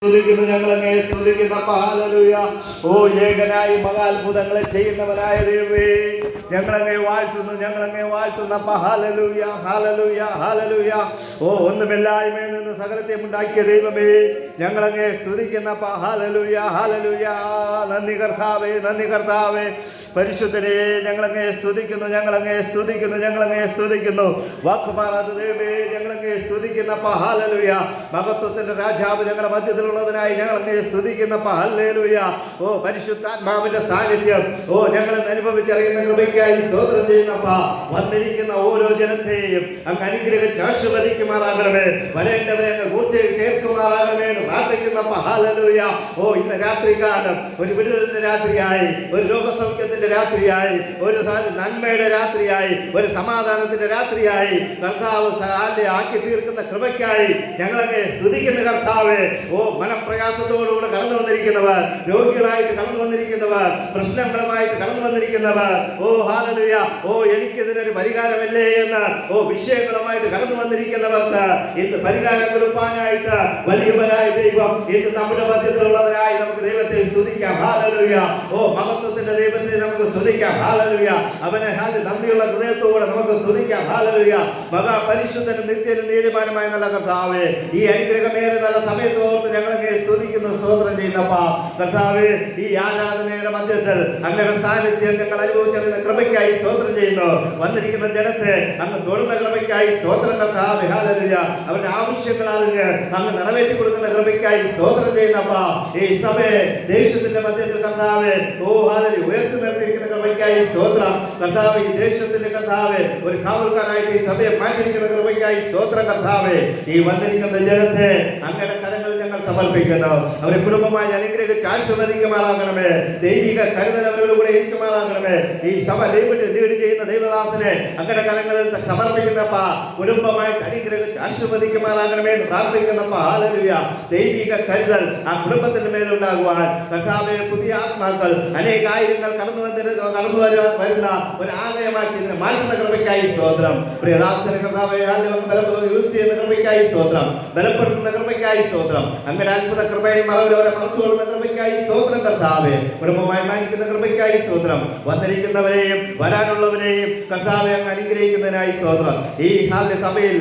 സ്തുതിക്കുന്നു, ഞങ്ങളങ്ങേ സ്തുതിക്കുന്നപ്പ. ഹല്ലേലൂയ. ഓ ഏകനായി മഹാത്ഭുതങ്ങളെ ചെയ്യുന്നവനായ ദൈവമേ, ഞങ്ങളങ്ങേ വാഴ്ത്തുന്നപ്പ. Hallelujah, hallelujah, hallelujah. ഓ ഒന്നുമില്ലായ്മയിൽ നിന്ന് സകലത്തെ ഉണ്ടാക്കിയ ദൈവമേ, ഞങ്ങളങ്ങേ സ്തുതിക്കുന്നപ്പ. Hallelujah, hallelujah. നന്ദി കർത്താവേ, നന്ദി കർത്താവേ. പരിശുദ്ധരെ ഞങ്ങളങ്ങേ സ്തുതിക്കുന്നു. വാക്കുമാറാത്ത ദൈവമേ, ഞങ്ങളങ്ങേ സ്തുതിക്കുന്നപ്പ. ഹല്ലേലൂയ. മഹത്വത്തിന്റെ രാജാവ് ഞങ്ങളുടെ മധ്യത്തിലുള്ളതിനായി ഞങ്ങളങ്ങേ സ്തുതിക്കുന്നപ്പ. ഹല്ലേലൂയ. ഓ പരിശുദ്ധാത്മാവിന്റെ സാന്നിധ്യം ഞങ്ങൾ അനുഭവിച്ചറിയുന്ന കൃപയ്ക്കായി സ്തോത്രം ചെയ്യുന്നപ്പ. വന്നിരിക്കുന്ന ഓരോ ജനത്തെയും അങ്ങ് അനുഗ്രഹിച്ച് ആശീർവദിക്കുമാറാകണമേ. വരേണ്ടവരെ കൂർച്ചയിൽ ചേർക്കുമാറാകണമേ എന്ന് പ്രാർത്ഥിക്കുന്നപ്പ. ഹല്ലേലൂയ. ഓ ഇന്ന് രാത്രികാലം ഒരു വിടുതലിന്റെ രാത്രിയായി, ഒരു രോഗസൗഖ്യത്തിന്റെ രാത്രിയായി, ഒരു നന്മയുടെ രാത്രിയായി, ഒരു സമാധാനത്തിന്റെ രാത്രിയായി കർത്താവ് ആക്കി തീർക്കുന്ന കൃപയ്ക്കായി ഞങ്ങളങ്ങ് സ്തുതിക്കുന്ന കർത്താവേ. ഓ മനപ്രയാസത്തോടുകൂടെ കടന്നു വന്നിരിക്കുന്നവർ, രോഗികളായിട്ട് കടന്നു വന്നിരിക്കുന്നവർ, പ്രശ്നങ്ങളുമായിട്ട് കടന്നു വന്നിരിക്കുന്നവർ, ഓ ഹല്ലേലൂയ, ഓ എനിക്കിതിനൊരു പരിഹാരമില്ലേ എന്ന് വിഷയങ്ങളുമായിട്ട് കടന്നു വന്നിരിക്കുന്നവർക്ക് ഇന്ന് പരിഹാരം കൊടുക്കാനായിട്ട് വലിയവനായ ദൈവം ഇന്ന് നമ്മുടെ മധ്യത്തിലുള്ളതിനായി നമുക്ക് ദൈവത്തെ സ്തുതിക്കാം. ഹല്ലേലൂയ. ഓ മഹത്വത്തിന്റെ ദൈവത്തെ നമുക്ക് സ്തുതിക്കാം. ഹല്ലേലൂയ. അവനെ നന്ദിയുള്ള ഹൃദയത്തോടെ നമുക്ക് സ്തുതിക്കാം. ഹല്ലേലൂയ. മഹാപരിശുദ്ധനും നിത്യനും നീതിമാനുമായ നല്ല കർത്താവേ, ഈ അനുഗ്രഹമേറെ നല്ല സമയത്തോർത്ത് ഞങ്ങളെ സ്തുതിക്കുന്നു, സ്തോത്രം ചെയ്യുന്നപ്പ. കർത്താവേ, ഈ ആരാധനയുടെ മധ്യത്തിൽ അങ്ങയുടെ സാന്നിധ്യം ഞങ്ങൾ അനുഭവിച്ചറിയുന്ന കൃപയ്ക്കായി സ്തോത്രം ചെയ്യുന്നു. വന്നിരിക്കുന്ന ജനത്തെ അങ്ങ് തൊടുന്ന കൃപയ്ക്കായി സ്തോത്രം കർത്താവേ. ഹല്ലേലൂയ. അവരുടെ ആവശ്യങ്ങൾ അങ്ങ് നിറവേറ്റി കൊടുക്കുന്ന കൃപയ്ക്കായി സ്തോത്രം ചെയ്യുന്നപ്പ. ഈ സഭയെ ദേശത്തിന്റെ മധ്യത്തിൽ കർത്താവേ, ഓ ഹല്ലേലൂയ, ഉയർത്തി നിർത്തിയിരിക്കുന്ന കൃപയ്ക്കായി സ്തോത്രം കർത്താവേ. ഈ ദേശത്തിന്റെ കർത്താവേ ഒരു കാവൽക്കാരായിട്ട് ഈ സഭയെ മാറ്റിയിരിക്കുന്ന കൃപയ്ക്കായി സ്തോത്രം കർത്താവേ. ഈ വന്നിരിക്കുന്ന ജനത്തെ അങ്ങയുടെ കരങ്ങളിൽ ഞങ്ങൾ സമർപ്പിക്കുന്നു. അവരെ കുടുംബമായി അനുഗ്രഹിച്ച് ആശീർവദിക്കുമാറാകണമേ. ദൈവിക കരുതൽ അവരുടെ കൂടെ ഇരിക്കുമാറാകണമേ. ഈ സഭ ലീഡ് ചെയ്യുന്ന ദൈവദാസനെ അങ്ങയുടെ കരങ്ങളിൽ സമർപ്പിക്കുന്നപ്പ. കുടുംബമായിട്ട് അനുഗ്രഹിച്ച് ആശീർവദിക്കുമാറാകണമേ എന്ന് പ്രാർത്ഥിക്കുന്നപ്പ. ഹല്ലേലൂയ. ദൈവിക കരുതൽ ആ കുടുംബത്തിന്റെ മേലുണ്ടാകുവാൻ കർത്താവേ, പുതിയ ആത്മാക്കൾ അനേകായിരങ്ങൾ കടന്നു വരുന്ന ഒരു ആലയമാക്കി ഇതിനെ മാറ്റുന്ന കൃപയ്ക്കായി സ്തോത്രം. പ്രിയദാസനെ കർത്താവേ, യൂസ് ചെയ്യുന്ന കൃപയ്ക്കായി സ്തോത്രം, ബലപ്പെടുത്തുന്ന കൃപയ്ക്കായി സ്തോത്രം. അങ്ങനെ അത്ഭുത കൃപയിൽ മറവരോരെ മറത്തുകൊള്ളുന്ന കൃപയ്ക്കായി സ്തോത്രം കർത്താവേ. കുടുംബമായി മാനിക്കുന്ന കൃപയ്ക്കായി സ്തോത്രം. വന്നിരിക്കുന്നവരെയും വരാനുള്ളവരെയും കർത്താവെ അങ്ങ് അനുഗ്രഹിക്കുന്നതിനായി സ്തോത്രം. ഈ സഭയിൽ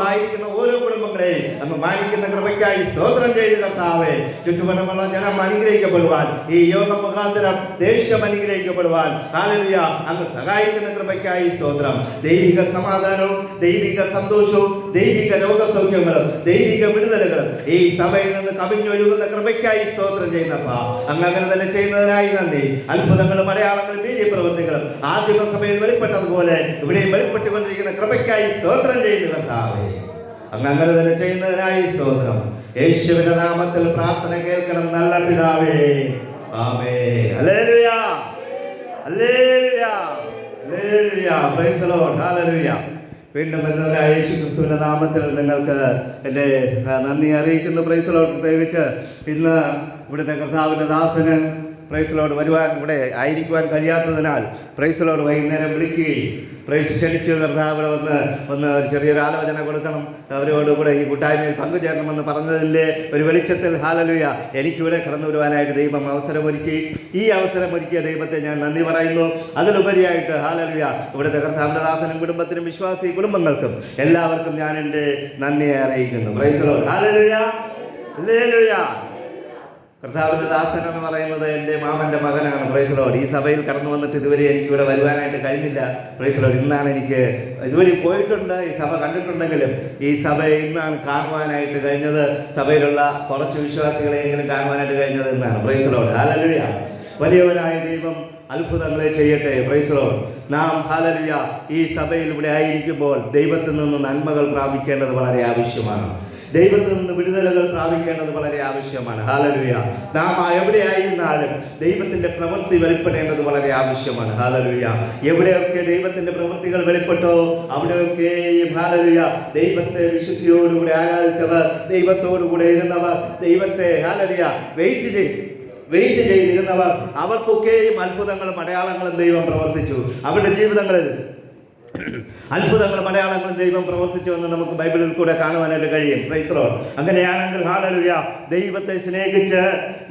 ആയിരിക്കുന്ന ഓരോ കുടുംബങ്ങളെയും അങ്ങ് മാനിക്കുന്ന കൃപയ്ക്കായി സ്തോത്രം ചെയ്ത് കർത്താവേ. ചുറ്റുപാടുമുള്ള ജനം അനുഗ്രഹിക്കപ്പെടുവാൻ, ഈ യോഗം മുഖാന്തരം ദേശം അനുഗ്രഹിക്കപ്പെടുവാൻ ഹല്ലേലൂയ അങ്ങ് സഹായിക്കുന്ന കൃപയ്ക്കായി സ്തോത്രം. ദൈവിക സമാധാനവും ദൈവിക സന്തോഷവും ദൈവിക രോഗസൗഖ്യങ്ങളും ദൈവിക വിടുതലുകളും ഈ സഭയിൽ നിന്ന് കവിഞ്ഞൊഴുകുന്ന കൃപയ്ക്കായി സ്തോത്രം ചെയ്യുന്നപ്പ. അങ്ങ് അങ്ങനെ തന്നെ ചെയ്യുന്നതിനായി നന്ദി. അത്ഭുതങ്ങളും അടയാളങ്ങളും വീര്യപ്രവൃത്തികളും ആദിമ സഭയിൽ വെളിപ്പെട്ടതുപോലെ ഇവിടെയും വെളിപ്പെട്ടുകൊണ്ടിരിക്കുന്ന കൃപയ്ക്കായി സ്തോത്രം ചെയ്യുന്ന കർത്താവേ. അങ്ങ് അങ്ങനെ തന്നെ ചെയ്യുന്നതിനായി സ്തോത്രം. യേശുവിന്റെ നാമത്തിൽ പ്രാർത്ഥന കേൾക്കണം നല്ല പിതാവേ. Amen. Hallelujah, hallelujah, hallelujah. Praise the lord. Hallelujah. വീണ്ടും വരുന്നവരായ യേശു ക്രിസ്തുവിന്റെ നാമത്തിൽ നിങ്ങൾക്ക് എൻ്റെ നന്ദി അറിയിക്കുന്നു. Praise the lord. പ്രത്യേകിച്ച് ഇന്ന് ഇവിടുത്തെ കർത്താവിൻ്റെ ദാസന് പ്രൈസ് ദി ലോർഡ് വരുവാൻ, ഇവിടെ ആയിരിക്കുവാൻ കഴിയാത്തതിനാൽ പ്രൈസ് ദി ലോർഡ് വൈകുന്നേരം വിളിക്കുകയും ക്ഷണിച്ച് കർത്താവ് ഇവിടെ വന്ന് ഒരു ചെറിയൊരു ആലോചന കൊടുക്കണം, അവരോടുകൂടെ ഈ കൂട്ടായ്മയിൽ പങ്കുചേരണമെന്ന് പറഞ്ഞതിൻ്റെ ഒരു വെളിച്ചത്തിൽ ഹല്ലേലൂയ എനിക്കിവിടെ കടന്നു വരുവാനായിട്ട് ദൈവം അവസരമൊരുക്കി. ഈ അവസരമൊരുക്കിയ ദൈവത്തെ ഞാൻ നന്ദി പറയുന്നു. അതിലുപരിയായിട്ട് ഹല്ലേലൂയ ഇവിടുത്തെ കർത്താവിൻ്റെ ദാസനും കുടുംബത്തിനും വിശ്വാസി കുടുംബങ്ങൾക്കും എല്ലാവർക്കും ഞാൻ എൻ്റെ നന്ദിയെ അറിയിക്കുന്നു. Praise the lord. Hallelujah, hallelujah. കർത്താവിൻ്റെ ദാസൻ എന്ന് പറയുന്നത് എൻ്റെ മാമൻ്റെ മകനാണ്. Price the Lord. ഈ സഭയിൽ കടന്നു വന്നിട്ട് ഇതുവരെ എനിക്കിവിടെ വരുവാനായിട്ട് കഴിഞ്ഞില്ല. Price the Lord. ഇന്നാണ് എനിക്ക്, ഇതുവരെ പോയിട്ടുണ്ട്, ഈ സഭ കണ്ടിട്ടുണ്ടെങ്കിലും ഈ സഭ ഇന്നാണ് കാണുവാനായിട്ട് കഴിഞ്ഞത്. സഭയിലുള്ള കുറച്ച് വിശ്വാസികളെയെങ്കിലും കാണുവാനായിട്ട് കഴിഞ്ഞത് ഇന്നാണ്. Price the lord. ഹല്ലേലൂയ. വലിയവനായ ദൈവം അത്ഭുതങ്ങളെ ചെയ്യട്ടെ. Price the Lord. നാം ഹല്ലേലൂയ ഈ സഭയിൽ ഇവിടെ ആയിരിക്കുമ്പോൾ ദൈവത്തിൽ നിന്ന് നന്മകൾ പ്രാപിക്കേണ്ടത് വളരെ ആവശ്യമാണ്. ദൈവത്തിൽ നിന്ന് വിടുതലുകൾ പ്രാപിക്കേണ്ടത് വളരെ ആവശ്യമാണ്. ഹല്ലേലൂയ. നാം എവിടെയായിരുന്നാലും ദൈവത്തിൻ്റെ പ്രവൃത്തി വെളിപ്പെടേണ്ടത് വളരെ ആവശ്യമാണ്. ഹല്ലേലൂയ. എവിടെയൊക്കെ ദൈവത്തിൻ്റെ പ്രവൃത്തികൾ വെളിപ്പെട്ടോ അവിടെയൊക്കെയും ഹല്ലേലൂയ ദൈവത്തെ വിശുദ്ധിയോടുകൂടി ആരാധിച്ചവർ, ദൈവത്തോടുകൂടെ ഇരുന്നവർ, ദൈവത്തെ ഹല്ലേലൂയ വെയിറ്റ് ചെയ്തിരുന്നവർ, അവർക്കൊക്കെയും അത്ഭുതങ്ങളും അടയാളങ്ങളും ദൈവം പ്രവർത്തിച്ചു. അവരുടെ ജീവിതങ്ങളിൽ അത്ഭുതങ്ങളും അടയാളങ്ങളും ദൈവം പ്രവർത്തിച്ചു എന്ന് നമുക്ക് ബൈബിളിൽ കൂടെ കാണുവാനായിട്ട് കഴിയും. Price the Lord. അങ്ങനെയാണെങ്കിൽ ഹല്ലേലൂയ, ദൈവത്തെ സ്നേഹിച്ച്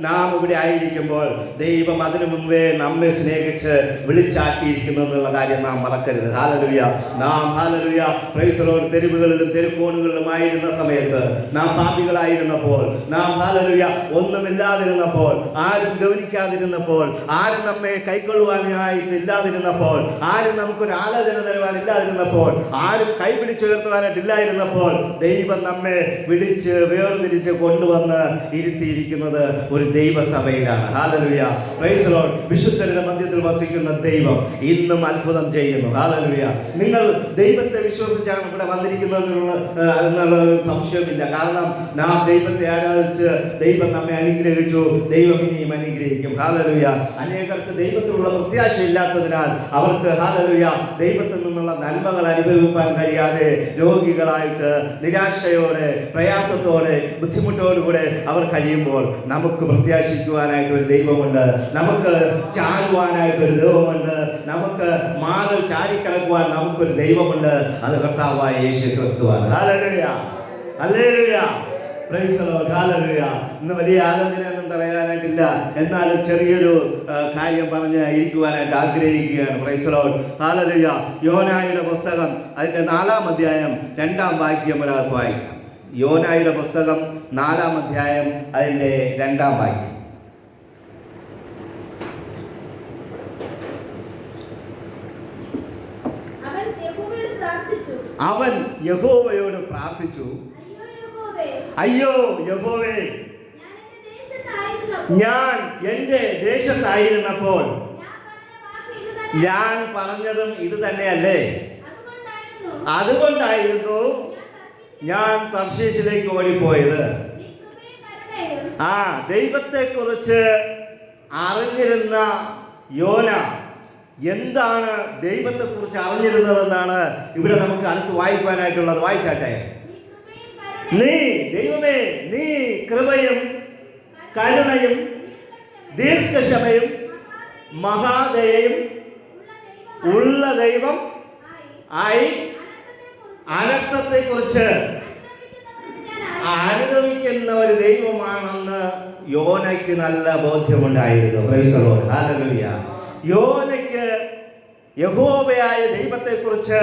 നാം ഇവിടെ ആയിരിക്കുമ്പോൾ ദൈവം അതിനു മുമ്പേ നമ്മെ സ്നേഹിച്ച് വിളിച്ചാക്കിയിരിക്കുന്നു എന്നുള്ള കാര്യം നാം മറക്കരുത്. ഹല്ലേലൂയ. നാം ഹല്ലേലൂയ പ്രൈസ് ദി ലോർഡ് തെരുവുകളിലും തെരുക്കോണുകളിലും ആയിരുന്ന സമയത്ത്, നാം പാപികളായിരുന്നപ്പോൾ, നാം ഹല്ലേലൂയ ഒന്നുമില്ലാതിരുന്നപ്പോൾ, ആരും ഗൗനിക്കാതിരുന്നപ്പോൾ, ആരും നമ്മെ കൈക്കൊള്ളുവാനായിട്ട് ഇല്ലാതിരുന്നപ്പോൾ, ആരും നമുക്കൊരു ആലോചന തരുവാനില്ലാതിരുന്നപ്പോൾ, ആരും കൈപിടിച്ചുയർത്തുവാനായിട്ടില്ലായിരുന്നപ്പോൾ ദൈവം നമ്മെ വിളിച്ച് വേർതിരിച്ച് കൊണ്ടുവന്ന് ഇരുത്തിയിരിക്കുന്നത് ഒരു ദൈവസഭയിലാണ്. ഹല്ലേലൂയ. Praise the Lord. വിശുദ്ധരുടെ മധ്യത്തിൽ വസിക്കുന്ന ദൈവം ഇന്നും അത്ഭുതം ചെയ്യുന്നു. ഹല്ലേലൂയ. നിങ്ങൾ ദൈവത്തെ വിശ്വസിച്ചാണ് ഇവിടെ വന്നിരിക്കുന്നത് എന്നുള്ള സംശയമില്ല. കാരണം നാം ദൈവത്തെ ആരാധിച്ച് ദൈവം നമ്മെ അനുഗ്രഹിച്ചു, ദൈവം ഇനിയും അനുഗ്രഹിക്കും. ഹല്ലേലൂയ. അനേകർക്ക് ദൈവത്തിലുള്ള പ്രത്യാശയില്ലാത്തതിനാൽ അവർക്ക് ഹല്ലേലൂയ ദൈവത്തിൽ നിന്നുള്ള നന്മകൾ അനുഭവിക്കാൻ കഴിയാതെ രോഗികളായിട്ട് നിരാശയോടെ പ്രയാസത്തോടെ ബുദ്ധിമുട്ടോടുകൂടെ അവർ കഴിയുമ്പോൾ നമുക്ക് പ്രത്യാശിക്കുവാനായിട്ട് ഒരു ദൈവമുണ്ട്, നമുക്ക് ചാരുവാനായിട്ട് ഒരു ദൈവമുണ്ട്, നമുക്ക് മാതൽ ചാരിക്കിടക്കുവാൻ നമുക്കൊരു ദൈവമുണ്ട്. അത് കർത്താവായ യേശു ക്രിസ്തുവാണ്. Hallelujah. Hallelujah. Praise the lord. Hallelujah. ഇന്ന് വലിയ ആലോചനയൊന്നും പറയാനായിട്ടില്ല, എന്നാലും ചെറിയൊരു കാര്യം പറഞ്ഞ് ഇരിക്കുവാനായിട്ട് ആഗ്രഹിക്കുകയാണ്. Price the lord. ഹല്ലേലൂയ. യോനായുടെ പുസ്തകം അതിൻ്റെ 4-ാം അധ്യായം 2-ാം വാക്യം ഒരാൾക്ക് വായിക്കാം. യോനായുടെ പുസ്തകം 4-ാം അധ്യായം അതിൻ്റെ 2-ാം വാക്യം. അവൻ യഹോവയോട് പ്രാർത്ഥിച്ചു, അയ്യോ യഹോവേ, ഞാൻ എൻ്റെ ദേശത്തായിരുന്നപ്പോൾ ഞാൻ പറഞ്ഞതും ഇത് തന്നെയല്ലേ? അതുകൊണ്ടായിരുന്നു ഞാൻ തർശീശിലേക്ക് ഓടിപ്പോയത്. ദൈവത്തെക്കുറിച്ച് അറിഞ്ഞിരുന്ന യോന എന്താണ് ദൈവത്തെക്കുറിച്ച് അറിഞ്ഞിരുന്നതെന്നാണ് ഇവിടെ നമുക്ക് അടുത്ത് വായിക്കുവാനായിട്ടുള്ളത്. വായിച്ചാട്ടെ. നീ ദൈവമേ, നീ കൃപയും കരുണയും ദീർഘക്ഷമയും മഹാദയയും ഉള്ള ദൈവം ആയി അനർത്ഥത്തെക്കുറിച്ച് അനുഭവിക്കുന്ന ഒരു ദൈവമാണെന്ന് യോനയ്ക്ക് നല്ല ബോധ്യമുണ്ടായിരുന്നു. Praise the lord. ഹല്ലേലൂയ. യോനയ്ക്ക് യഹോവയായ ദൈവത്തെക്കുറിച്ച്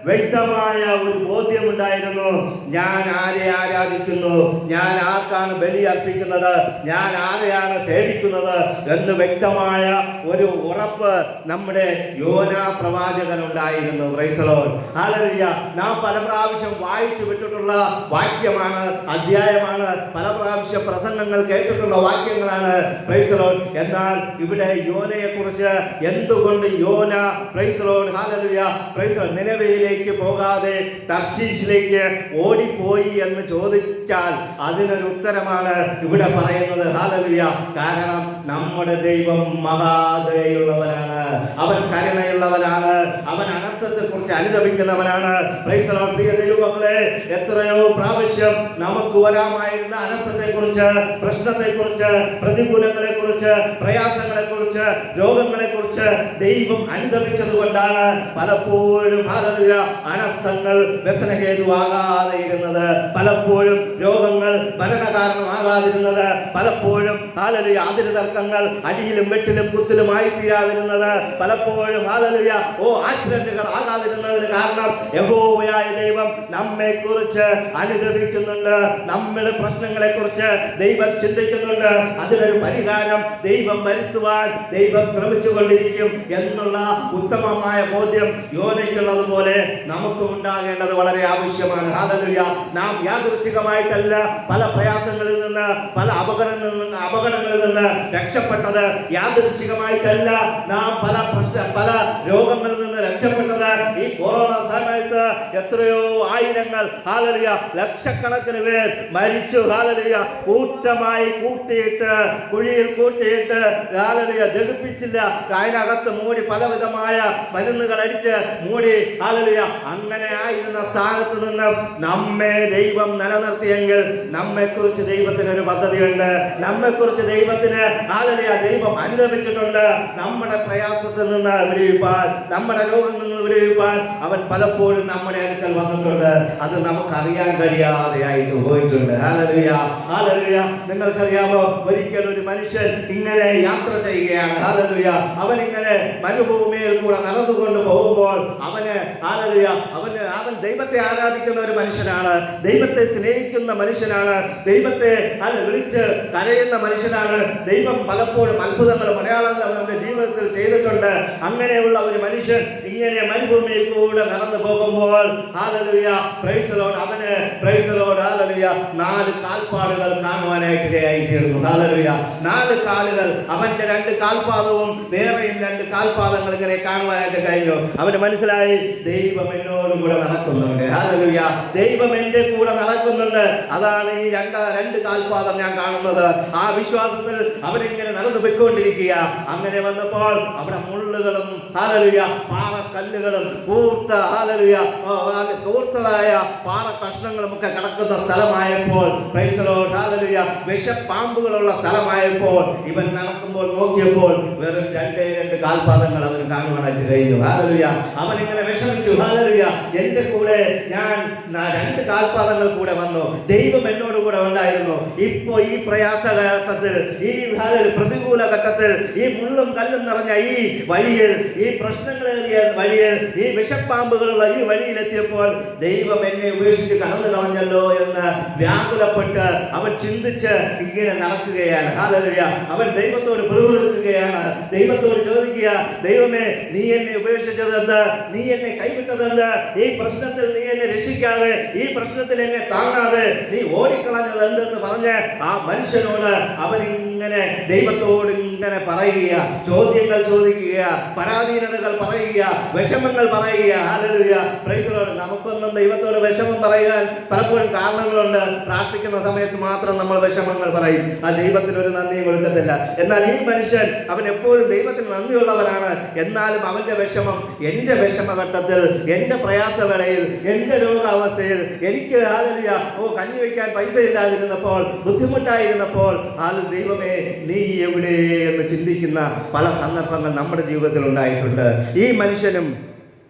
വ്യക്തമായ ഒരു ബോധ്യമുണ്ടായിരുന്നു. ഞാൻ ആരെ ആരാധിക്കുന്നു, ഞാൻ ആർക്കാണ് ബലി അർപ്പിക്കുന്നത്, ഞാൻ ആരെയാണ് സേവിക്കുന്നത് എന്ന് വ്യക്തമായ ഒരു ഉറപ്പ് നമ്മുടെ യോനാ പ്രവാചകനുണ്ടായിരുന്നു. Praise the lord. ഹല്ലേലൂയ. നാം പല പ്രാവശ്യം വായിച്ചു വിട്ടിട്ടുള്ള വാക്യമാണ്, അധ്യായമാണ്, പല പ്രാവശ്യം പ്രസംഗങ്ങൾ കേട്ടിട്ടുള്ള വാക്യങ്ങളാണ്. Praise the lord. എന്നാൽ ഇവിടെ യോനയെക്കുറിച്ച് എന്തുകൊണ്ട് യോന praise the lord hallelujah praise the lord നിനവയിലേക്ക് പോകാതെ തർശീശിലേക്ക് ഓടിപ്പോയി എന്ന് ചോദിച്ചാൽ അതിനൊരു ഉത്തരമാണ് ഇവിടെ പറയുന്നത്. ഹല്ലേലൂയ. കാരണം നമ്മുടെ ദൈവം മഹാദയയുള്ളവനാണ്, അവൻ കരുണയുള്ളവനാണ്, അവൻ അനർത്ഥത്തെക്കുറിച്ച് അനുദപിക്കുന്നവനാണ്. Praise the lord. പ്രിയ ദൈവമക്കളെ, എത്രയോ പ്രാവശ്യം നമുക്ക് വരാമായിരുന്ന അനർത്ഥത്തെക്കുറിച്ച്, പ്രശ്നത്തെക്കുറിച്ച്, പ്രതികൂലങ്ങളെക്കുറിച്ച്, പ്രയാസങ്ങളെക്കുറിച്ച്, രോഗങ്ങളെക്കുറിച്ച് ദൈവം അനുദപിച്ചതുകൊണ്ടാണ് പലപ്പോഴും ഹല്ലേലൂയ അനർത്ഥങ്ങൾ വ്യസനഹേതുവാകാതെ ഇരുന്നത്, പലപ്പോഴും രോഗങ്ങൾ മരണകാരണമാകാതിരുന്നത്, പലപ്പോഴും ഹല്ലേലൂയ അതിര് തർക്കങ്ങൾ അടിയിലും വെട്ടിലും കുത്തിലുമായി തീരാതിരുന്നത്, പലപ്പോഴും ഹല്ലേലൂയ ആക്സിഡന്റുകൾ ആകാതിരുന്നതിന് കാരണം യഹോവയായ ദൈവം നമ്മെ കുറിച്ച് അനുദപിക്കുന്നുണ്ട്. നമ്മുടെ പ്രശ്നങ്ങളെ കുറിച്ച് ദൈവം ചിന്തിക്കുന്നുണ്ട്. അതിനൊരു പരിഹാരം ദൈവം വരുത്തുവാൻ ദൈവം ശ്രമിച്ചുകൊണ്ടിരിക്കും എന്നുള്ള ഉത്തമമായ ബോധ്യം യോനയ്ക്കുള്ളതുപോലെ നമുക്കും ഉണ്ടാകേണ്ടത് വളരെ ആവശ്യമാണ്. ഹല്ലേലൂയ. നാം യാദൃച്ഛികമായിട്ടല്ല പല പ്രയാസങ്ങളിൽ നിന്ന്, പല അപകടങ്ങളിൽ നിന്ന് രക്ഷപ്പെട്ടത്. യാദൃച്ഛികമായിട്ടല്ല നാം പല രോഗങ്ങളിൽ നിന്ന് രക്ഷപ്പെട്ടത്. ഈ കൊറോണ സമയത്ത് എത്രയോ ആയിരങ്ങൾ ഹല്ലേലൂയ ലക്ഷക്കണക്കിന് പേർ മരിച്ചു. ഹല്ലേലൂയ കൂട്ടമായി കൂട്ടിയിട്ട് കുഴിയിൽ കൂട്ടിയിട്ട് ഹല്ലേലൂയ ദഹിപ്പിച്ചില്ല. അതിനകത്ത് മൂടി പലവിധമായ മരുന്നുകൾ അടിച്ച് മൂടി. ഹല്ലേലൂയ അങ്ങനെ ആയിരുന്ന സ്ഥാനത്ത് നിന്ന് നമ്മെ ദൈവം നിലനിർത്തിയെങ്കിൽ നമ്മെക്കുറിച്ച് ദൈവത്തിനൊരു പദ്ധതിയുണ്ട്. നമ്മെക്കുറിച്ച് ദൈവത്തിന് ഹല്ലേലൂയ ദൈവം അനുദപിച്ചിട്ടുണ്ട്. നമ്മുടെ പ്രയാസത്തിൽ നിന്ന് വിടുവിപ്പാൻ, നമ്മുടെ രോഗത്തിൽ നിന്ന് വിടുവിപ്പാൻ അവൻ പലപ്പോഴും നമ്മുടെ അടുക്കൽ വന്നിട്ടുണ്ട്. അത് നമുക്കറിയാൻ കഴിയാതെ ആയിട്ട് പോയിട്ടുണ്ട്. Hallelujah hallelujah. നിങ്ങൾക്കറിയാമോ, ഒരിക്കൽ ഒരു മനുഷ്യൻ ഇങ്ങനെ യാത്ര ചെയ്യുകയാണ്. ഹല്ലേലൂയ. അവൻ ഇങ്ങനെ മരുഭൂമിയിൽ കൂടെ നടന്നുകൊണ്ട് പോകുമ്പോൾ അവന് ഹല്ലേലൂയ അവൻ ദൈവത്തെ ആരാധിക്കുന്ന ഒരു മനുഷ്യനാണ്, ദൈവത്തെ സ്നേഹിക്കുന്ന മനുഷ്യനാണ്, ദൈവത്തെ വിളിച്ച് കരയുന്ന മനുഷ്യനാണ്. ദൈവം പലപ്പോഴും അത്ഭുതങ്ങളും അടയാളങ്ങളും അവന്റെ ജീവിതത്തിൽ ചെയ്തിട്ടുണ്ട്. അങ്ങനെയുള്ള ഒരു മനുഷ്യൻ ഇങ്ങനെ മരുഭൂമിയിൽ കൂടെ നടന്നു പോകുമ്പോൾ ഹല്ലേലൂയ പ്രൈസ് ദി ലോർഡ് അവന് പ്രൈസ് ദി ലോർഡ് ഹല്ലേലൂയ 4 കാൽപ്പാടുകൾ കാണുവാനായിട്ട് ഇടയായി തീർന്നു. ഹല്ലേലൂയ 4 കാലുകൾ, അവന്റെ 2 കാൽപാദവും വേറെയും 2 കാൽപാദങ്ങൾ ഇങ്ങനെ കാണുവാനായിട്ട് കഴിഞ്ഞു. അവന് മനസ്സിലായി ദൈവം എന്നോട് കൂടെ നടക്കുന്നുണ്ട്. ഹല്ലേലൂയ ദൈവം എന്റെ കൂടെ നടക്കുന്നുണ്ട്. അതാണ് ഈ 2 കാൽപാദം ഞാൻ കാണുന്നത്. ആ വിശ്വാസത്തിൽ അവരിങ്ങനെ നടന്നു പോയിക്കൊണ്ടിരിക്കുക. അങ്ങനെ വന്നപ്പോൾ അവിടെ മുള്ളുകളും ഹല്ലേലൂയ പാറക്കല്ലുകളും കൂർത്തതായ പാറ കഷ്ണങ്ങളും ഒക്കെ കിടക്കുന്ന സ്ഥലമായപ്പോൾ പ്രൈസ് ദി ലോർഡ് ഹല്ലേലൂയ വിഷപ്പാമ്പുകളുള്ള സ്ഥലമായപ്പോൾ ഇവൻ നടക്കുമ്പോൾ നോക്കിയപ്പോൾ വെറും 2 കാൽപാദങ്ങൾ അവന് കാണുവാനായിട്ട് കഴിഞ്ഞു. ഹല്ലേലൂയ അവനിങ്ങനെ വിഷമിച്ചു. ഹല്ലേലൂയ എന്റെ കൂടെ ഞാൻ 2 കാൽപാദങ്ങൾ കൂടെ വന്നു, ദൈവം എന്നോട് കൂടെ ഉണ്ടായിരുന്നു. ഇപ്പോ ഈ പ്രയാസഘട്ടത്തിൽ, ഈ പ്രതികൂല ഘട്ടത്തിൽ, ഈ മുള്ളും കല്ലും നിറഞ്ഞ ഈ വഴിയിൽ, ഈ പ്രശ്നങ്ങളേറിയ വഴിയിൽ, ഈ വിഷപ്പാമ്പുകളുള്ള ഈ വഴിയിലെത്തിയപ്പോൾ ദൈവം എന്നെ ഉപേക്ഷിച്ച് കടന്നു കളഞ്ഞല്ലോ എന്ന് വ്യാകുലപ്പെട്ട് അവൻ ചിന്തിച്ച് ഇങ്ങനെ നടക്കുകയാണ്. ഹല്ലേലൂയ അവൻ ദൈവത്തോട് പിറുപിറുക്കുകയാണ്. ദൈവത്തോട് ചോദിക്കുക, ദൈവമേ നീ എന്നെ ഉപേക്ഷിച്ചതെന്ത്, നീ എന്നെ കൈവിട്ടതെന്ത്, ഈ പ്രശ്നത്തിൽ നീ എന്നെ രക്ഷിക്കാതെ, ഈ പ്രശ്നത്തിൽ എന്നെ താങ്ങാതെ നീ ഓടിക്കളഞ്ഞത് എന്തെന്ന് പറഞ്ഞ് ആ മനുഷ്യനോട് അവനിങ്ങനെ ദൈവത്തോട് ഇങ്ങനെ പറയുക, ചോദ്യങ്ങൾ ചോദിക്കുക, പരാധീനതകൾ പറയുക, വിഷമങ്ങൾ പറയുക. Hallelujah praise the Lord. നമുക്കൊന്നും ദൈവത്തോട് വിഷമം പറയാൻ പലപ്പോഴും കാരണങ്ങളുണ്ട്. പ്രാർത്ഥിക്കുന്ന സമയത്ത് മാത്രം നമ്മൾ വിഷമങ്ങൾ പറയും, ആ ദൈവത്തിന് ഒരു നന്ദിയും കൊടുക്കത്തില്ല. എന്നാൽ ഈ മനുഷ്യൻ അവൻ എപ്പോഴും ദൈവത്തിന് നന്ദിയുള്ളവനാണ്. എന്നാലും അവന്റെ വിഷമം, എന്റെ വിഷമഘട്ടത്തിൽ, എന്റെ പ്രയാസവേളയിൽ, എന്റെ രോഗാവസ്ഥയിൽ എനിക്ക് ഹല്ലേലൂയ കഞ്ഞി വയ്ക്കാൻ പൈസ ഇല്ലാതിരുന്നപ്പോൾ, ബുദ്ധിമുട്ടായിരുന്നപ്പോൾ ദൈവമേ നീ എവിടെ എന്ന് ചിന്തിക്കുന്ന പല സന്ദർഭങ്ങൾ നമ്മുടെ ജീവിതത്തിൽ ഉണ്ടായിട്ടുണ്ട്. ഈ മനുഷ്യനും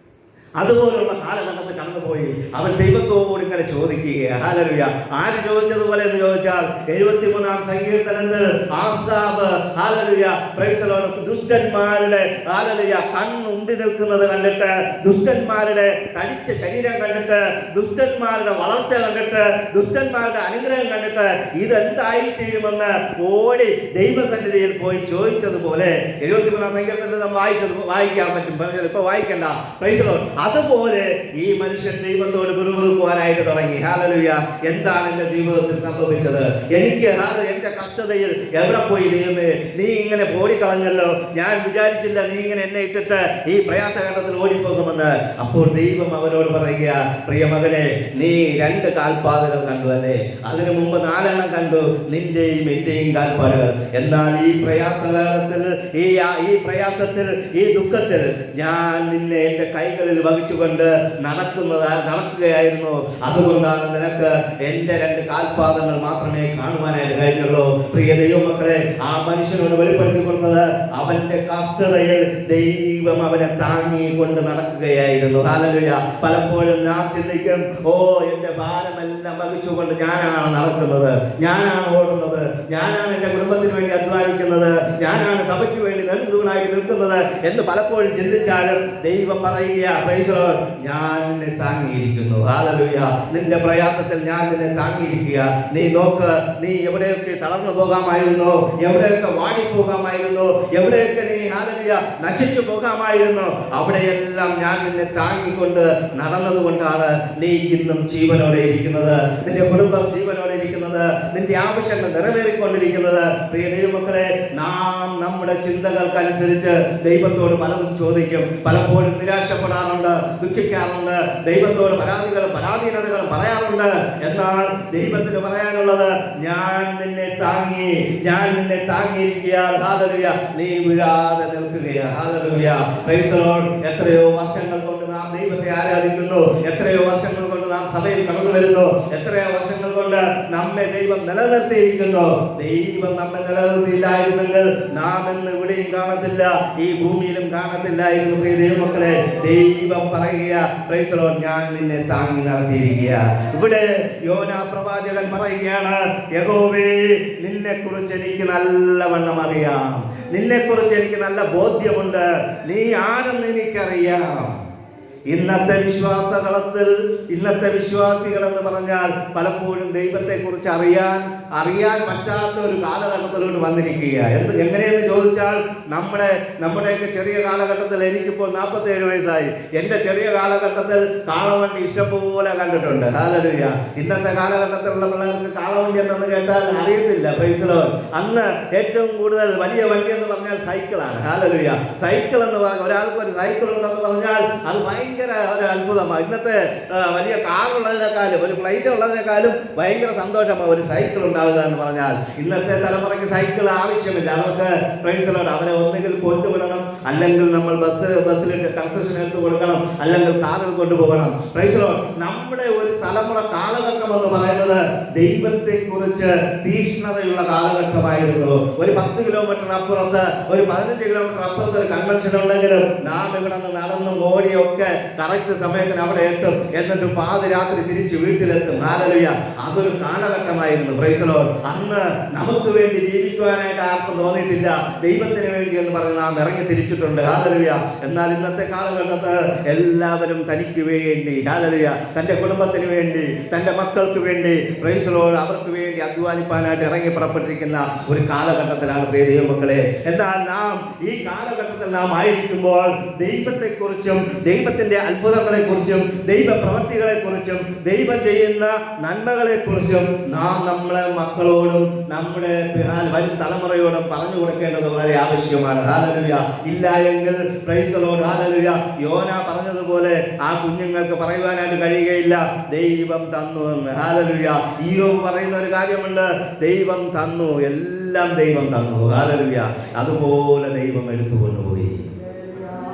അതുപോലുള്ള കാലഘട്ടത്തിൽ കടന്നുപോയി അവൻ ദൈവത്തോട് ഇങ്ങനെ ചോദിക്കുക. ഹല്ലേലൂയ ആര് ചോദിച്ചതുപോലെ എന്ന് ചോദിച്ചാൽ 73-ാം സങ്കീർത്തനത്തിൽ ആസാബ് ഹല്ലേലൂയ പ്രൈസ് ദി ലോർഡ് ദുഷ്ടന്മാരുടെ ഹല്ലേലൂയ കണ്ണുണ്ടി നിൽക്കുന്നത് കണ്ടിട്ട്, ദുഷ്ടന്മാരുടെ തടിച്ച ശരീരം കണ്ടിട്ട്, ദുഷ്ടന്മാരുടെ വളർച്ച കണ്ടിട്ട്, ദുഷ്ടന്മാരുടെ അനുഗ്രഹം കണ്ടിട്ട് ഇതെന്തായി തീരുമെന്ന് ഓടി ദൈവസന്നിധിയിൽ പോയി ചോദിച്ചതുപോലെ 73-ാം സങ്കീർത്തനത്തിൽ നമ്മൾ വായിക്കാൻ പറ്റും. ഇപ്പൊ വായിക്കണ്ട. പ്രൈസ് ദി ലോർഡ് അതുപോലെ ഈ മനുഷ്യൻ ദൈവത്തോട് പിറുപിറുക്കുവാനായിട്ട് തുടങ്ങി. ഹല്ലേലൂയ എന്താണ് എൻ്റെ ജീവിതത്തിൽ സംഭവിച്ചത്, എനിക്ക് എൻ്റെ കഷ്ടതയിൽ എവിടെ പോയി ദൈവമേ, നീ ഇങ്ങനെ ഓടിക്കളഞ്ഞല്ലോ, ഞാൻ വിചാരിച്ചില്ല നീ ഇങ്ങനെ എന്നെ ഇട്ടിട്ട് ഈ പ്രയാസഘട്ടത്തിൽ ഓടിപ്പോകുമെന്ന്. അപ്പോൾ ദൈവം അവനോട് പറയുക, പ്രിയമകനെ നീ 2 കാൽപ്പാടുകൾ കണ്ടു അല്ലേ, അതിനു മുമ്പ് 4 എണ്ണം കണ്ടു, നിന്റെയും എന്റെയും കാൽപ്പാടുകൾ. എന്നാൽ ഈ പ്രയാസകാലത്തിൽ, ഈ പ്രയാസത്തിൽ, ഈ ദുഃഖത്തിൽ ഞാൻ നിന്നെ എൻ്റെ കൈകളിൽ വഹിച്ചുകൊണ്ട് നടക്കുകയായിരുന്നു. അതുകൊണ്ടാണ് നിനക്ക് എൻ്റെ 2 കാൽപാദങ്ങൾ മാത്രമേ കാണുവാനായിട്ട് കഴിഞ്ഞുള്ളൂ. പ്രിയ ദൈവമക്കളെ, ആ മനുഷ്യനോട് വെളിപ്പെടുത്തി കൊടുത്തത് അവന്റെ കഷ്ടതയിൽ ദൈവം അവനെ താങ്ങിക്കൊണ്ട് നടക്കുകയായിരുന്നു. ഹല്ലേലൂയ പലപ്പോഴും നാം ചിന്തിക്കും, ഓ എൻ്റെ ഭാരമെല്ലാം വഹിച്ചുകൊണ്ട് ഞാനാണ് നടക്കുന്നത്, ഞാനാണ് ഓടുന്നത്, ഞാനാണ് എൻ്റെ കുടുംബത്തിന് വേണ്ടി അധ്വാനിക്കുന്നത്, ഞാനാണ് സഭയ്ക്ക് വേണ്ടി നെടുന്തൂണായി നിൽക്കുന്നത് എന്ന് പലപ്പോഴും ചിന്തിച്ചാലും ദൈവം പറയുക, പ്രൈസ് ദി ലോർഡ് ഞാൻ നിന്നെ താങ്ങിയിരിക്കുന്നു. ഹല്ലേലൂയ നിന്റെ പ്രയാസത്തിൽ ഞാൻ നിന്നെ താങ്ങിയിരിക്കുക. നീ നോക്ക്, നീ എവിടെയൊക്കെ തളർന്നു പോകാമായിരുന്നു, എവിടെയൊക്കെ വാടിപ്പോകാമായിരുന്നു, എവിടെയൊക്കെ നീ ഹല്ലേലൂയ നശിച്ചു പോകാമായിരുന്നു, അവിടെയെല്ലാം ഞാൻ നിന്നെ താങ്ങിക്കൊണ്ട് നടന്നതുകൊണ്ടാണ് നീ ഇന്നും ജീവനോടെ ഇരിക്കുന്നത്, നിന്റെ കുടുംബം ജീവനോടെ ഇരിക്കുന്നത്, നിന്റെ ആവശ്യങ്ങൾ നിറവേറിക്കൊണ്ടിരിക്കുന്നത്. പ്രിയ ദൈവമക്കളെ, നാം നമ്മുടെ ചിന്തകൾക്കനുസരിച്ച് ദൈവത്തോട് പലതും ചോദിക്കും, പലപ്പോഴും നിരാശപ്പെടാറുണ്ട്, ദുഃഖിക്കാറുണ്ട്. ദൈവത്തോട് പരാധീനതകളും പറയാറുണ്ട്. എന്നാൽ ദൈവത്തിന് പറയാനുള്ളത്, ഞാൻ നിന്നെ താങ്ങിയിരിക്കുകയാൽ ഹല്ലേലൂയ നീ വീഴാതെ നിൽക്കുകയാണ്. Hallelujah praise the Lord. എത്രയോ വർഷങ്ങൾ കൊണ്ട് നാം ദൈവത്തെ ആരാധിക്കുന്നു, എത്രയോ വർഷങ്ങൾ കൊണ്ട് നാം സഭയിൽ കടന്നു വരുന്നു, എത്രയോ വർഷങ്ങൾ കൊണ്ട് നമ്മെ ദൈവം നിലനിർത്തിയിരിക്കുന്നു. ദൈവം നമ്മെ നിലനിർത്തിയില്ലായിരുന്നെങ്കിൽ നാം ഇന്ന് ഇവിടെയും കാണത്തില്ല, ഈ ഭൂമിയിലും കാണത്തില്ലായിരുന്നു. പ്രിയ ദൈവമക്കളെ, ദൈവം പറയുക, പ്രൈസ് ദി ലോർഡ്, ഞാൻ നിന്നെ താങ്ങി നടത്തിയിരിക്കുക. ഇവിടെ യോനാ പ്രവാചകൻ പറയുകയാണ്, യഹോവേ നിന്നെ കുറിച്ച് എനിക്ക് നല്ലവണ്ണം അറിയാം, നിന്നെ കുറിച്ച് എനിക്ക് നല്ല ബോധ്യമുണ്ട്, നീ ആരെന്ന് എനിക്കറിയാം. ഇന്നത്തെ വിശ്വാസികൾ എന്ന് പറഞ്ഞാൽ പലപ്പോഴും ദൈവത്തെ കുറിച്ച് അറിയാൻ പറ്റാത്ത ഒരു കാലഘട്ടത്തിലോട്ട് വന്നിരിക്കുക. എങ്ങനെയെന്ന് ചോദിച്ചാൽ, നമ്മുടെയൊക്കെ ചെറിയ കാലഘട്ടത്തിൽ, എനിക്കിപ്പോൾ 47 വയസ്സായി, എൻ്റെ ചെറിയ കാലഘട്ടത്തിൽ കാളവണ്ടി ഇഷ്ടംപോലെ കണ്ടിട്ടുണ്ട്. ഹല്ലേലൂയ. ഇന്നത്തെ കാലഘട്ടത്തിലുള്ള പിള്ളേർക്ക് കാളവണ്ടി എന്തെന്ന് കേട്ടാൽ അറിയത്തില്ല. Price the Lord. അന്ന് ഏറ്റവും കൂടുതൽ വലിയ വണ്ടി എന്ന് പറഞ്ഞാൽ സൈക്കിളാണ്. ഹല്ലേലൂയ. സൈക്കിൾ എന്ന് പറഞ്ഞാൽ, ഒരാൾക്ക് ഒരു സൈക്കിൾ ഉണ്ടെന്ന് പറഞ്ഞാൽ അത് ഭയങ്കര ഒരു അത്ഭുതമാണ്. ഇന്നത്തെ വലിയ കാറുള്ളതിനേക്കാളും ഒരു ഫ്ലൈറ്റ് ഉള്ളതിനേക്കാളും ഭയങ്കര സന്തോഷമാണ് ഒരു സൈക്കിൾ ഉണ്ടാകുക എന്ന് പറഞ്ഞാൽ. ഇന്നത്തെ തലമുറയ്ക്ക് സൈക്കിൾ ആവശ്യമില്ല. അവർക്ക് പ്രൈസ് ദി ലോർഡ് അവരെ ഒന്നുകിൽ കൊണ്ടുവിടണം, അല്ലെങ്കിൽ നമ്മൾ ബസ്സിലിട്ട് കൺസെഷൻ എടുത്ത് കൊടുക്കണം, അല്ലെങ്കിൽ കാറിൽ കൊണ്ടുപോകണം. Price the Lord. നമ്മുടെ ഒരു തലമുറ കാലഘട്ടം എന്ന് പറയുന്നത് ദൈവത്തെ കുറിച്ച് തീക്ഷ്ണതയുള്ള കാലഘട്ടമായിരുന്നു. ഒരു 10 കിലോമീറ്റർ അപ്പുറത്ത്, ഒരു 15 കിലോമീറ്റർ അപ്പുറത്ത് ഒരു കൺവെൻഷൻ ഉണ്ടെങ്കിലും നാം ഇവിടെ നിന്ന് നടന്നും ഓടിയൊക്കെ കറക്റ്റ് സമയത്തിന് അവിടെ എത്തും. എന്നിട്ട് പാതിരാത്രി തിരിച്ച് വീട്ടിലെത്തും. ഹല്ലേലൂയ. അതൊരു കാലഘട്ടമായിരുന്നു. Price the Lord. അന്ന് നമുക്ക് വേണ്ടി ജീവിക്കുവാനായിട്ട് ആർക്കും തോന്നിയിട്ടില്ല. ദൈവത്തിന് വേണ്ടി എന്ന് പറഞ്ഞ് നാം ഇറങ്ങി തിരിച്ചിട്ടുണ്ട്. ഹല്ലേലൂയ. എന്നാൽ ഇന്നത്തെ കാലഘട്ടത്ത് എല്ലാവരും തനിക്ക് വേണ്ടി, ഹല്ലേലൂയ, തൻ്റെ കുടുംബത്തിന് വേണ്ടി, തൻ്റെ മക്കൾക്ക് വേണ്ടി, പ്രൈസ് ദി ലോർഡ്, അവർക്ക് വേണ്ടി അധ്വാനിപ്പാനായിട്ട് ഇറങ്ങി പുറപ്പെട്ടിരിക്കുന്ന ഒരു കാലഘട്ടത്തിലാണ് പ്രിയ ദൈവമക്കളെ. എന്നാൽ നാം ഈ കാലഘട്ടത്തിൽ നാം ആയിരിക്കുമ്പോൾ ദൈവത്തെക്കുറിച്ചും ദൈവത്തിൻ്റെ അത്ഭുതങ്ങളെക്കുറിച്ചും ദൈവപ്രവൃത്തികളെക്കുറിച്ചും ദൈവം ചെയ്യുന്ന നന്മകളെക്കുറിച്ചും നാം നമ്മളെ മക്കളോടും നമ്മുടെ വരും തലമുറയോടും പറഞ്ഞു കൊടുക്കേണ്ടത് വളരെ ആവശ്യമാണ്. ഹല്ലേലൂയ. ഇല്ല എങ്കിൽ പ്രൈസ് ദി ലോർഡ്, ഹല്ലേലൂയ, യോനാ പറഞ്ഞതുപോലെ ആ കുഞ്ഞുങ്ങൾക്ക് പറയുവാനായിട്ട് കഴിയുകയില്ല, ദൈവം തന്നു എന്ന്. ഹല്ലേലൂയ. ഇയ്യോബ് പറയുന്ന ഒരു കാര്യമുണ്ട്, ദൈവം തന്നു, എല്ലാം ദൈവം തന്നു. ഹല്ലേലൂയ. അതുപോലെ ദൈവം എടുത്തുകൊണ്ടുപോയി.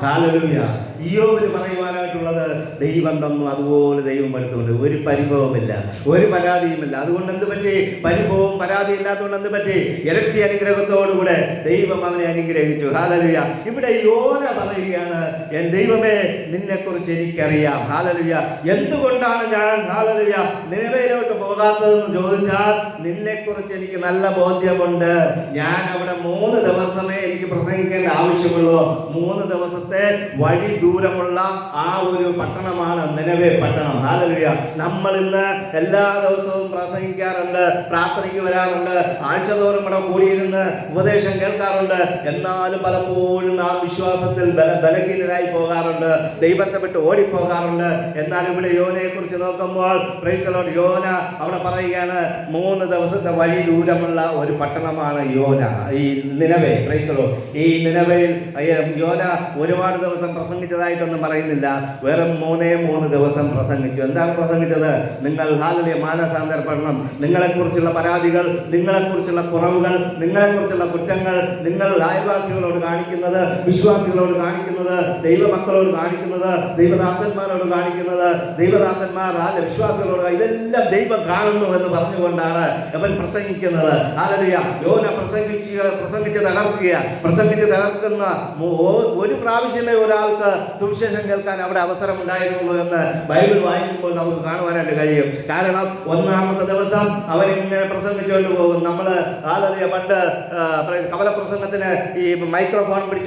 ഹല്ലേലൂയ. ഇയ്യോബിന് പറയുവാനായിട്ടുള്ളത്, ദൈവം തന്നു, അതുപോലെ ദൈവം എടുത്തുകൊണ്ട്. ഒരു പരിഭവമില്ല, ഒരു പരാതിയുമില്ല. അതുകൊണ്ട് എന്ത് പറ്റി? പരിഭവവും പരാതി ഇല്ലാത്തതുകൊണ്ട് എന്ത് പറ്റി? ഇരട്ടി അനുഗ്രഹത്തോടുകൂടെ ദൈവം അവനെ അനുഗ്രഹിച്ചു. ഹല്ലേലൂയ. ഇവിടെ യോന പറയുകയാണ്, എൻ ദൈവമേ നിന്നെക്കുറിച്ച് എനിക്കറിയാം. ഹല്ലേലൂയ. എന്തുകൊണ്ടാണ് ഞാൻ, ഹല്ലേലൂയ, നിനവേലോട്ട് പോകാത്തതെന്ന് ചോദിച്ചാൽ, നിന്നെക്കുറിച്ച് എനിക്ക് നല്ല ബോധ്യമുണ്ട്. ഞാൻ അവിടെ 3 ദിവസമേ എനിക്ക് പ്രസംഗിക്കേണ്ട ആവശ്യമുള്ളൂ. 3 ദിവസത്തെ വഴി ദൂരമുള്ള ആ ഒരു പട്ടണമാണ് നിനവേ പട്ടണം. ഹല്ലേലൂയ. നമ്മൾ ഇന്ന് എല്ലാ ദിവസവും പ്രസംഗിക്കാറുണ്ട്, പ്രാർത്ഥനയ്ക്ക് വരാറുണ്ട്, ആഴ്ചതോറും ഇവിടെ കൂടിയിരുന്ന് ഉപദേശം കേൾക്കാറുണ്ട്. എന്നാലും പലപ്പോഴും നാം വിശ്വാസത്തിൽ ബലഹീനരായി പോകാറുണ്ട്, ദൈവത്തെ വിട്ട് ഓടിപ്പോകാറുണ്ട്. എന്നാൽ ഇവിടെ യോനയെ കുറിച്ച് നോക്കുമ്പോൾ, പ്രൈസ് ദി ലോർഡ്, യോന അവിടെ പറയുകയാണ്, 3 ദിവസത്തെ വഴി ദൂരമുള്ള ഒരു പട്ടണമാണ് യോന, ഈ നിനവേ. Price the Lord. ഈ നിനവയിൽ യോന ഒരുപാട് ദിവസം പ്രസംഗിച്ചതായിട്ടൊന്നും പറയുന്നില്ല, വെറും 3 ദിവസം പ്രസംഗിച്ചു. എന്താണ് പ്രസംഗിച്ചത്? നിങ്ങൾ ഹല്ലേലൂയ മാനസാന്തരപ്പെടണം, നിങ്ങളെക്കുറിച്ചുള്ള പരാതികൾ, നിങ്ങളെക്കുറിച്ചുള്ള കുറവുകൾ, നിങ്ങളെക്കുറിച്ചുള്ള കുറ്റങ്ങൾ നിങ്ങൾ അയൽവാസികളോട് കാണിക്കുന്നത്, വിശ്വാസികളോട് കാണിക്കുന്നത്, ദൈവമക്കളോട് കാണിക്കുന്നത്, ദൈവദാസന്മാരോട് കാണിക്കുന്നത്, ദൈവദാസന്മാർ വിശ്വാസികളോട്, ഇതെല്ലാം ദൈവം കാണുന്നു എന്ന് പറഞ്ഞുകൊണ്ടാണ് അവൻ പ്രസംഗിക്കുന്നത്. ഹല്ലേലൂയ. യോന പ്രസംഗിച്ച് തകർക്കുന്ന ഒരു പ്രാവശ്യമേ ഒരാൾക്ക് സുവിശേഷം കേൾക്കാൻ അവിടെ അവസരമുണ്ടായിരുന്നുള്ളൂ എന്ന് ബൈബിൾ വായിക്കുമ്പോൾ നമുക്ക് കാണുവാനായിട്ട് കഴിയും. കാരണം 1-ാമത്തെ ദിവസം അവരിങ്ങനെ പ്രസംഗിച്ചുകൊണ്ട് പോകും. നമ്മൾ ഹല്ലേലൂയ പണ്ട് കവല പ്രസംഗത്തിന് ഈ മൈക്രോഫോൺ പിടിച്ചു